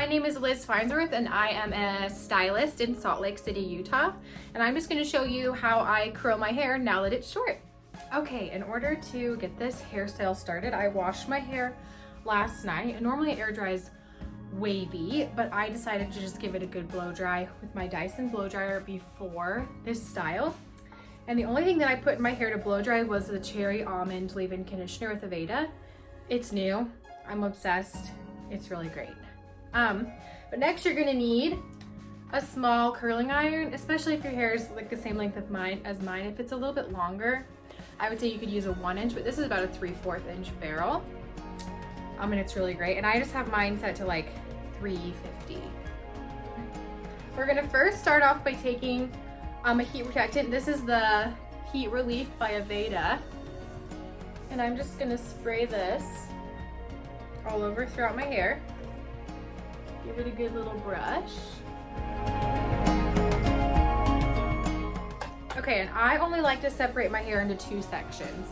name is Liz Farnsworth and I am a stylist in Salt Lake City, Utah. And I'm just gonna show you how I curl my hair now that it's short. Okay, in order to get this hairstyle started, I washed my hair last night. And normally it air dries wavy, but I decided to just give it a good blow dry with my Dyson blow dryer before this style. And the only thing that I put in my hair to blow dry was the Cherry Almond Leave-In Conditioner with Aveda. It's new, I'm obsessed, it's really great. But next you're gonna need a small curling iron, especially if your hair is like the same length of mine. If it's a little bit longer, I would say you could use a 1 inch, but this is about a 3/4 inch barrel. And it's really great. And I just have mine set to like 350. We're gonna first start off by taking a heat protectant. This is the Heat Relief by Aveda. And I'm just gonna spray this all over throughout my hair. Give it a good little brush. Okay, and I only like to separate my hair into 2 sections.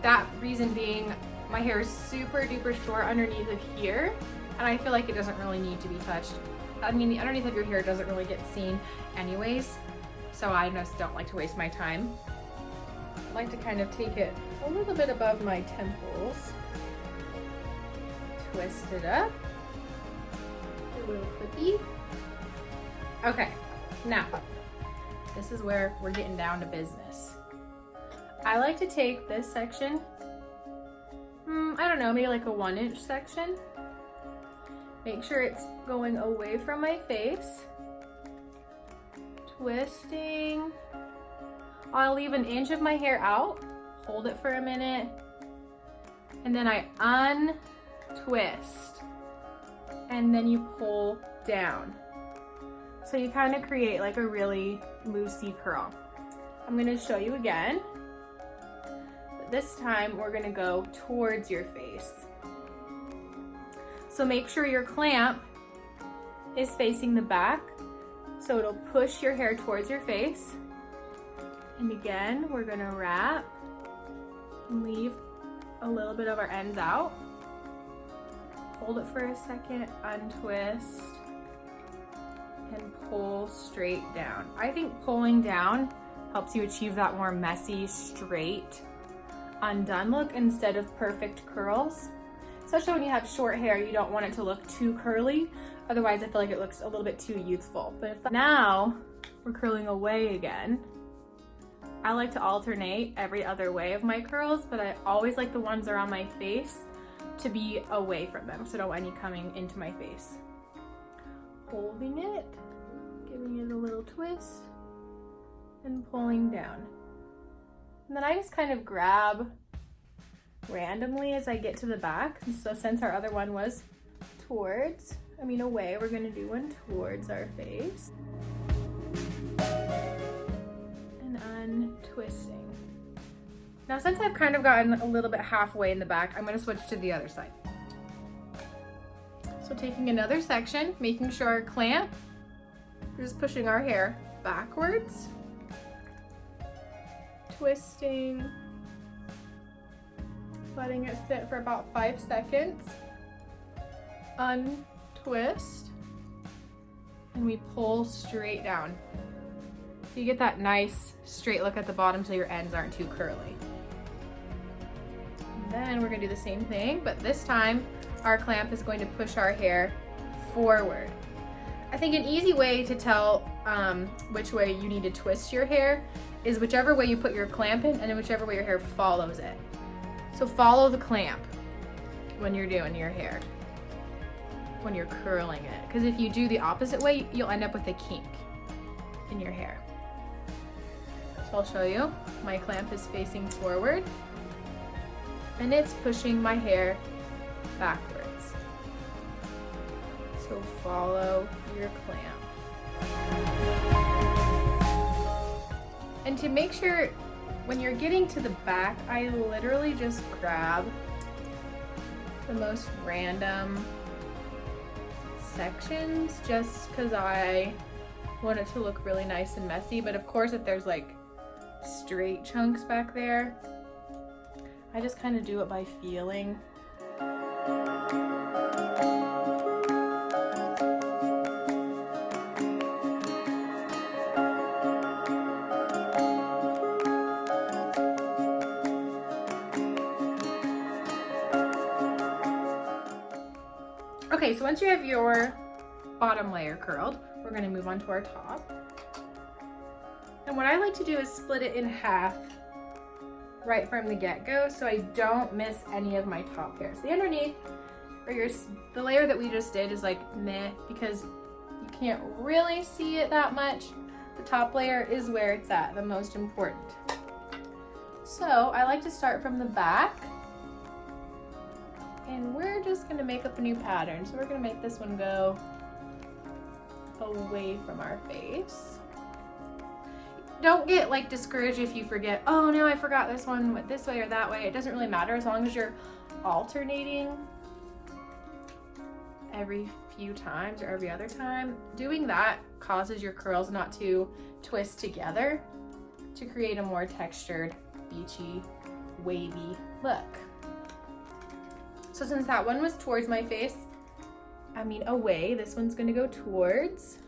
That reason being, my hair is super duper short underneath of here, and I feel like it doesn't really need to be touched. I mean, the underneath of your hair doesn't really get seen anyways, so I just don't like to waste my time. I like to kind of take it a little bit above my temples, twist it up, a little clippy. Okay, now, this is where we're getting down to business. I like to take this section, I don't know, maybe like a 1 inch section. Make sure it's going away from my face. Twisting. I'll leave 1 inch of my hair out, hold it for a minute, and then I untwist, and then you pull down. So you kind of create like a really moussey curl. I'm gonna show you again. But this time we're gonna go towards your face. So make sure your clamp is facing the back so it'll push your hair towards your face. And again, we're gonna wrap and leave a little bit of our ends out. Hold it for a second, untwist, and pull straight down. I think pulling down helps you achieve that more messy, straight, undone look instead of perfect curls. Especially when you have short hair, you don't want it to look too curly. Otherwise, I feel like it looks a little bit too youthful. But now we're curling away again. I like to alternate every other way of my curls, but I always like the ones around my face to be away from them, so I don't want any coming into my face. Holding it, giving it a little twist, and pulling down. And then I just kind of grab randomly as I get to the back. And so since our other one was away, we're gonna do one towards our face. And untwisting. Now since I've kind of gotten a little bit halfway in the back, I'm gonna switch to the other side. So taking another section, making sure our clamp, we're just pushing our hair backwards, twisting, letting it sit for about 5 seconds, untwist, and we pull straight down. So you get that nice straight look at the bottom so your ends aren't too curly. And then we're gonna do the same thing, but this time our clamp is going to push our hair forward. I think an easy way to tell which way you need to twist your hair is whichever way you put your clamp in and then whichever way your hair follows it. So follow the clamp when you're doing your hair, when you're curling it. Because if you do the opposite way, you'll end up with a kink in your hair. So I'll show you. My clamp is facing forward and it's pushing my hair backwards. So follow your clamp. And to make sure when you're getting to the back, I literally just grab the most random sections just because I want it to look really nice and messy. But of course, if there's like straight chunks back there, I just kind of do it by feeling. Okay, so once you have your bottom layer curled, we're gonna move on to our top. And what I like to do is split it in half right from the get-go so I don't miss any of my top hairs. The underneath, or the layer that we just did is like meh, because you can't really see it that much. The top layer is where it's at, the most important. So I like to start from the back, and we're just gonna make up a new pattern. So we're gonna make this one go away from our face. Don't get like discouraged if you forget, oh no, I forgot this one went this way or that way. It doesn't really matter as long as you're alternating every few times or every other time. Doing that causes your curls not to twist together to create a more textured, beachy, wavy look. So since that one was towards my face, away, this one's gonna go towards.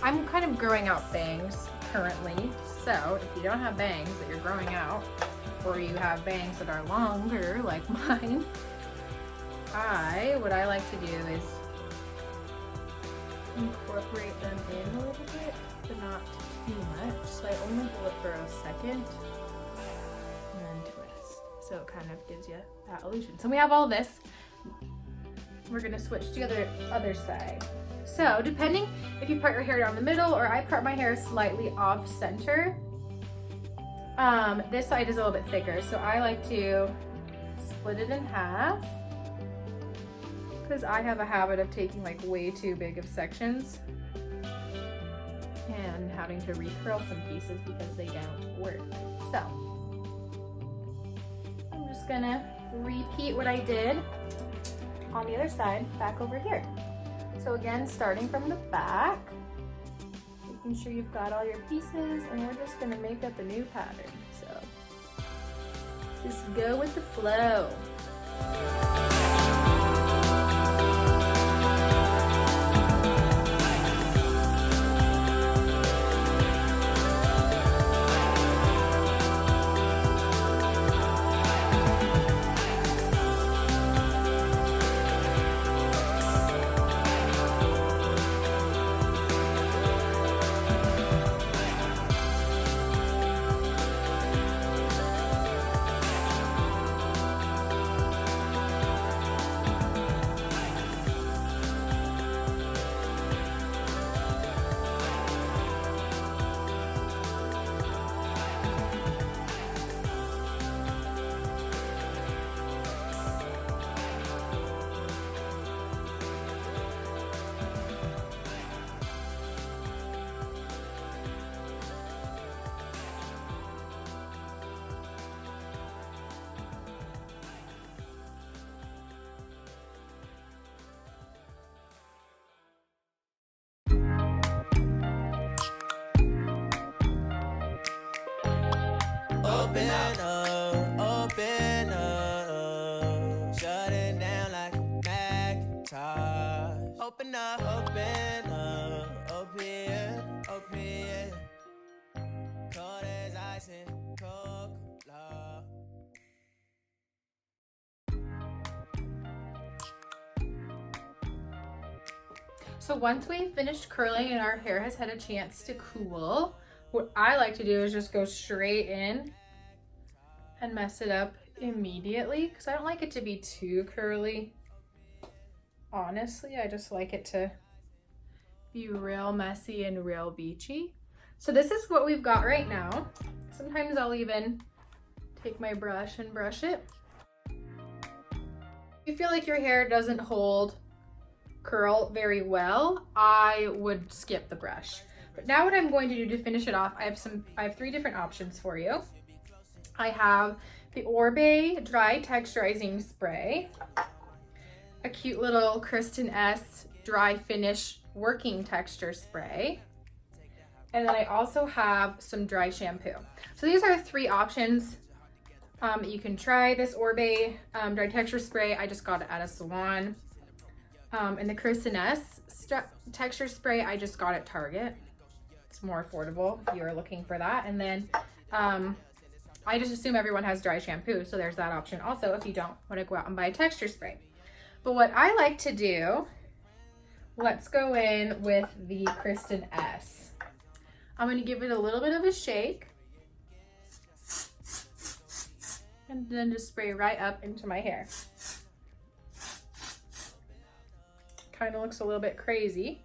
I'm kind of growing out bangs currently, so if you don't have bangs that you're growing out, or you have bangs that are longer like mine, what I like to do is incorporate them in a little bit, but not too much. So I only hold it for a second and then twist. So it kind of gives you that illusion. So we have all this. We're gonna switch to the other side. So depending if you part your hair down the middle or I part my hair slightly off center, this side is a little bit thicker. So I like to split it in half because I have a habit of taking like way too big of sections and having to recurl some pieces because they don't work. So I'm just gonna repeat what I did on the other side back over here. So again, starting from the back, making sure you've got all your pieces, and we're just gonna make up a new pattern. So just go with the flow. Open up, shut it down like a Macintosh. Open up, open here, cold as ice and Coca-Cola. So once we've finished curling and our hair has had a chance to cool, what I like to do is just go straight in and mess it up immediately because I don't like it to be too curly. Honestly, I just like it to be real messy and real beachy. So this is what we've got right now. Sometimes I'll even take my brush and brush it. If you feel like your hair doesn't hold curl very well, I would skip the brush. But now what I'm going to do to finish it off, I have 3 different options for you. I have the Oribe Dry Texturizing Spray, a cute little Kristin Ess Dry Finish Working Texture Spray, and then I also have some dry shampoo. So these are 3 options. You can try this Oribe Dry Texture Spray. I just got it at a salon. And the Kristin Ess Texture Spray, I just got at Target. It's more affordable if you're looking for that. And then I just assume everyone has dry shampoo, so there's that option also if you don't want to go out and buy a texture spray. But what I like to do, let's go in with the Kristin Ess. I'm going to give it a little bit of a shake. And then just spray right up into my hair. Kind of looks a little bit crazy.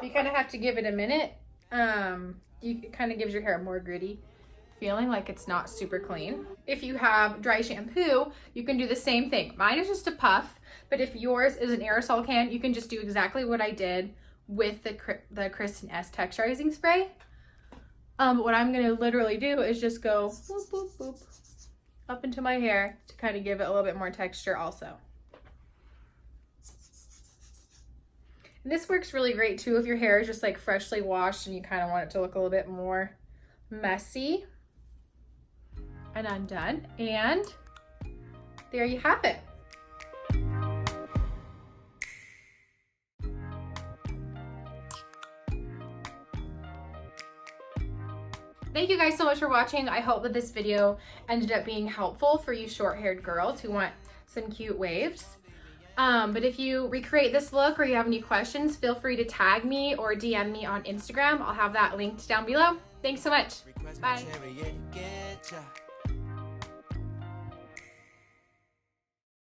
You kind of have to give it a minute. It kind of gives your hair a more gritty feeling, like it's not super clean. If you have dry shampoo, you can do the same thing. Mine is just a puff, but if yours is an aerosol can, you can just do exactly what I did with the Kristin Ess texturizing spray. What I'm gonna literally do is just go boop, boop, boop, up into my hair to kind of give it a little bit more texture also. And this works really great too if your hair is just like freshly washed and you kind of want it to look a little bit more messy. And I'm done. And there you have it. Thank you guys so much for watching. I hope that this video ended up being helpful for you short-haired girls who want some cute waves. But if you recreate this look or you have any questions, feel free to tag me or DM me on Instagram. I'll have that linked down below. Thanks so much. Bye.